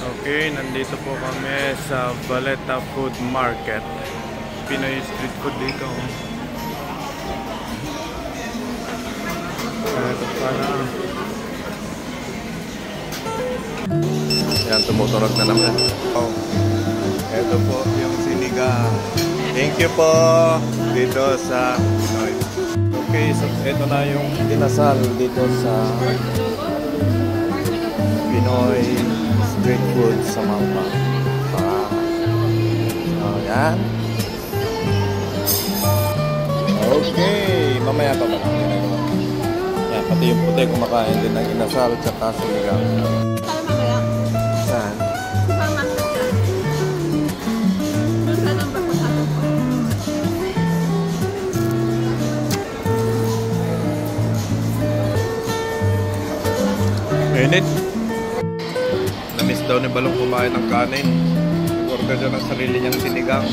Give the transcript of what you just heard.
Okay, nandito po kami sa Valeta Food Market. Pinoy street food dito. Ito pala. Yan, tumutunog na naman. Oh. Ito po yung sinigang. Thank you po dito sa Pinoy. Okay, so ito na yung dinasal dito sa Pinoy street food sa Mampa. So, yan. Okay, mamaya pa ba lang ginagawa? Yan, pati yung puti kumakain din ng inasal at sinigang. Tayo mamaya. Saan? Supermarket yan. Doon ka ng bakasado ko. Mainit. Na-miss daw ni Balong kumain ng kanin. Nag-order siya ng sarili niyang sinigang.